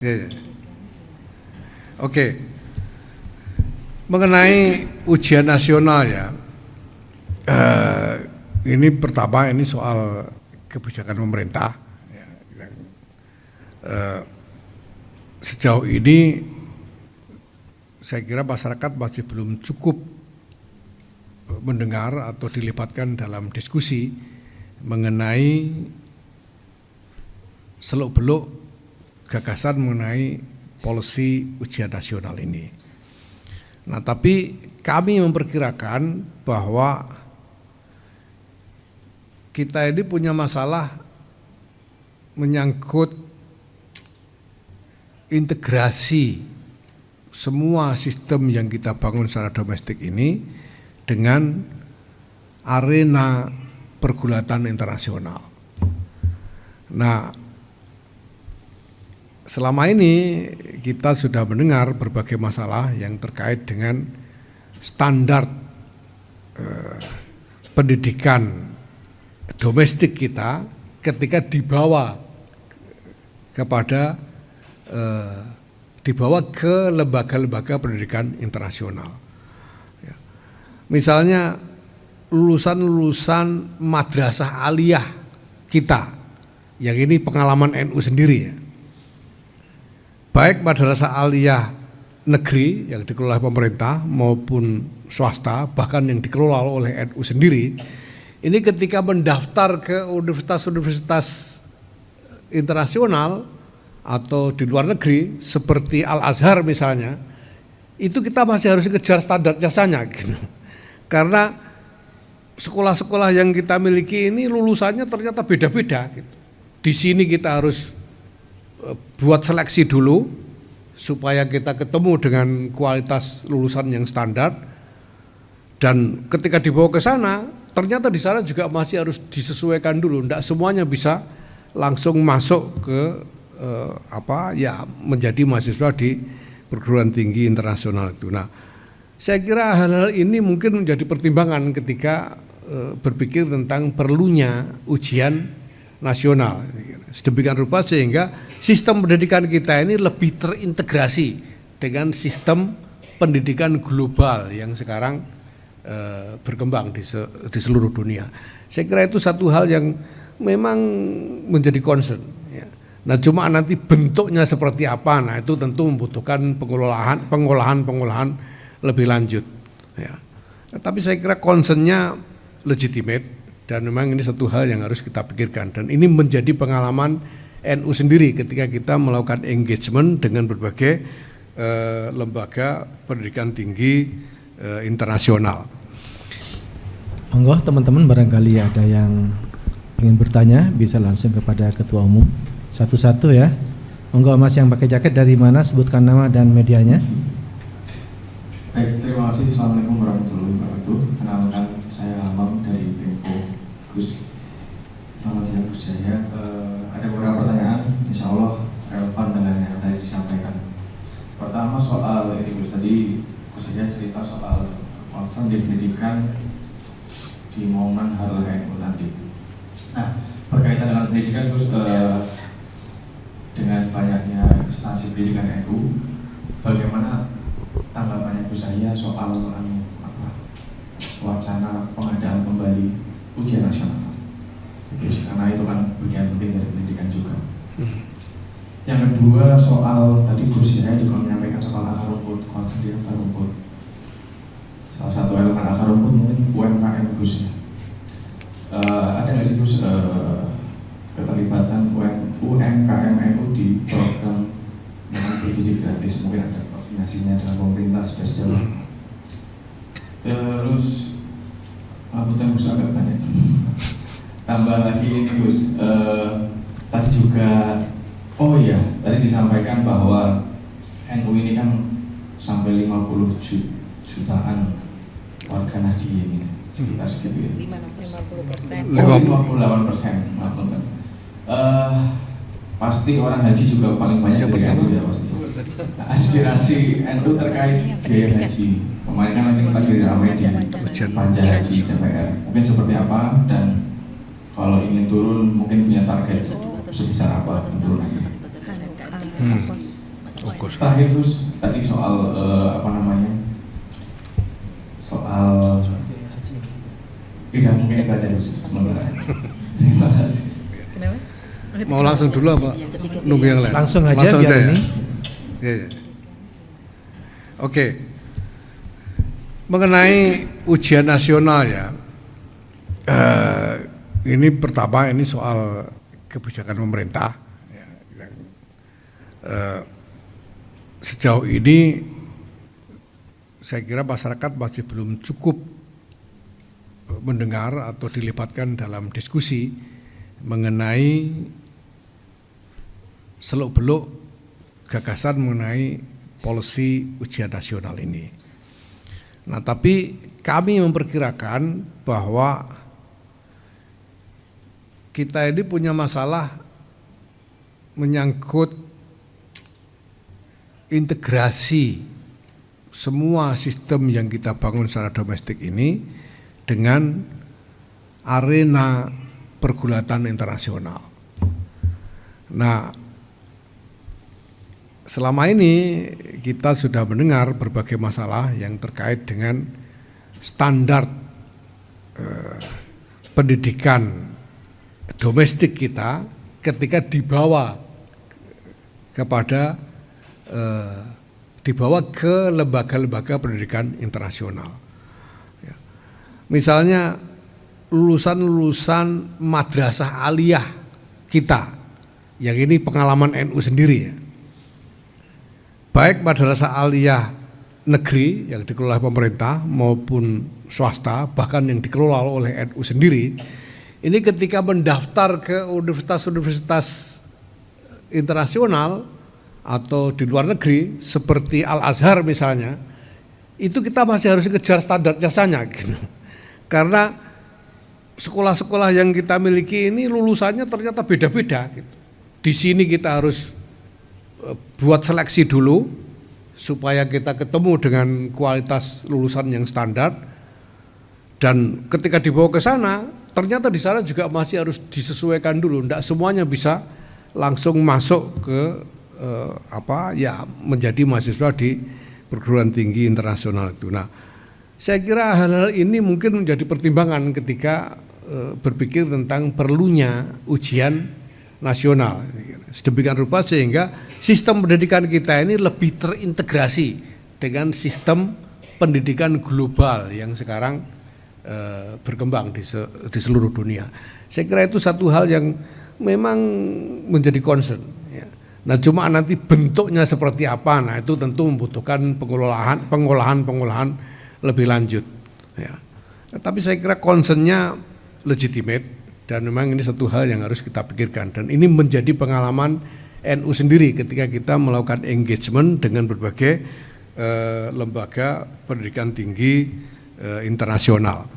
Ya. Oke, mengenai ujian nasional ya, ini pertama ini soal kebijakan pemerintah. Ya, sejauh ini saya kira masyarakat masih belum cukup mendengar atau dilibatkan dalam diskusi mengenai seluk-beluk gagasan mengenai polisi ujian nasional ini. Nah, tapi kami memperkirakan bahwa kita ini punya masalah menyangkut integrasi semua sistem yang kita bangun secara domestik ini dengan arena pergulatan internasional. Nah, selama ini kita sudah mendengar berbagai masalah yang terkait dengan standar pendidikan domestik kita ketika dibawa ke lembaga-lembaga pendidikan internasional. Misalnya lulusan-lulusan madrasah aliyah kita, yang ini pengalaman NU sendiri ya. Baik madrasah aliyah negeri yang dikelola pemerintah maupun swasta, bahkan yang dikelola oleh NU sendiri, ini ketika mendaftar ke universitas-universitas internasional atau di luar negeri seperti Al-Azhar misalnya, itu kita masih harus kejar standar jasanya gitu. Karena sekolah-sekolah yang kita miliki ini lulusannya ternyata beda-beda gitu. Di sini kita harus buat seleksi dulu supaya kita ketemu dengan kualitas lulusan yang standar, dan ketika dibawa ke sana ternyata di sana juga masih harus disesuaikan dulu. Tidak semuanya bisa langsung masuk ke menjadi mahasiswa di perguruan tinggi internasional itu. Nah, saya kira hal-hal ini mungkin menjadi pertimbangan ketika berpikir tentang perlunya ujian nasional. Sedemikian rupa sehingga sistem pendidikan kita ini lebih terintegrasi dengan sistem pendidikan global yang sekarang berkembang di seluruh dunia. Saya kira itu satu hal yang memang menjadi concern. Ya. Nah, cuma nanti bentuknya seperti apa, nah itu tentu membutuhkan pengolahan lebih lanjut. Ya. Tapi saya kira concernnya legitimate. Dan memang ini satu hal yang harus kita pikirkan, dan ini menjadi pengalaman NU sendiri ketika kita melakukan engagement dengan berbagai lembaga pendidikan tinggi internasional. Monggo teman-teman, barangkali ada yang ingin bertanya bisa langsung kepada Ketua Umum satu-satu ya. Monggo Mas yang pakai jaket dari mana, sebutkan nama dan medianya. Baik, terima kasih. Assalamualaikum warahmatullahi wabarakatuh. Kenalkan, saya Lamang dari Tempo. Gus, selamat siang Gus. Saya ada beberapa pertanyaan, insya Allah relevan dengan yang tadi disampaikan. Pertama soal ini Gus, tadi Gus saja cerita soal concern di pendidikan di momen Hari NU nanti. Nah, berkaitan dengan pendidikan Gus, dengan banyaknya instansi pendidikan NU, bagaimana tanggapannya Gus saya soal wacana pengadaan kembali ujian nasional, karena itu kan bagian penting dari pendidikan juga. Yang kedua soal tadi Gus saya juga menyampaikan soal akar rumput, konsep di akar rumput. Salah satu elemen akar rumput mungkin UMKM Gus ya. Ada nggak sih Gus keterlibatan UMKM NU di program dengan bergizi gratis? Mungkin ada koordinasinya dengan pemerintah sudah sejauh. Terus Lamputan Gus agak banyak. Tambah lagi ini Gus, tadi juga, oh iya, tadi disampaikan bahwa NU ini kan sampai 50 jutaan warga Nahdien ini, sekitar segitu ya. 50%. Oh, 58%. Pasti orang haji juga paling banyak dari NU ya pasti. Aspirasi NU terkait biaya haji. Kemarin kan nanti lagi ramai di Panja Haji DPR. Mungkin seperti apa, dan kalau ingin turun mungkin punya target sebesar apa turun nanti? Terakhir Gus, tadi soal soal tidak mungkin baca Gus. Terima kasih. Mau langsung dulu apa? Nunggu yang lain? Langsung aja biar ya? ini. Ya. Oke. Mengenai ujian nasional ya, ini pertama ini soal kebijakan pemerintah. Ya, yang, sejauh ini saya kira masyarakat masih belum cukup mendengar atau dilibatkan dalam diskusi mengenai seluk-beluk gagasan mengenai polisi ujian nasional ini. Nah, tapi kami memperkirakan bahwa kita ini punya masalah menyangkut integrasi semua sistem yang kita bangun secara domestik ini dengan arena pergulatan internasional. Nah, selama ini kita sudah mendengar berbagai masalah yang terkait dengan standar pendidikan domestik kita ketika dibawa ke lembaga-lembaga pendidikan internasional. Ya. Misalnya lulusan madrasah aliyah kita, yang ini pengalaman NU sendiri ya. Baik madrasah aliyah negeri yang dikelola pemerintah maupun swasta, bahkan yang dikelola oleh NU sendiri, ini ketika mendaftar ke universitas-universitas internasional atau di luar negeri seperti Al-Azhar misalnya, itu kita masih harus kejar standar jasanya gitu. Karena sekolah-sekolah yang kita miliki ini lulusannya ternyata beda-beda gitu. Di sini kita harus buat seleksi dulu supaya kita ketemu dengan kualitas lulusan yang standar, dan ketika dibawa ke sana ternyata di sana juga masih harus disesuaikan dulu. Tidak semuanya bisa langsung masuk ke menjadi mahasiswa di perguruan tinggi internasional itu. Nah, saya kira hal-hal ini mungkin menjadi pertimbangan ketika berpikir tentang perlunya ujian nasional. Sedemikian rupa sehingga sistem pendidikan kita ini lebih terintegrasi dengan sistem pendidikan global yang sekarang berkembang di seluruh dunia. Saya kira itu satu hal yang memang menjadi concern. Ya. Nah, cuma nanti bentuknya seperti apa, nah itu tentu membutuhkan pengolahan lebih lanjut. Ya. Tapi saya kira concernnya legitimate. Dan memang ini satu hal yang harus kita pikirkan, dan ini menjadi pengalaman NU sendiri ketika kita melakukan engagement dengan berbagai lembaga pendidikan tinggi internasional.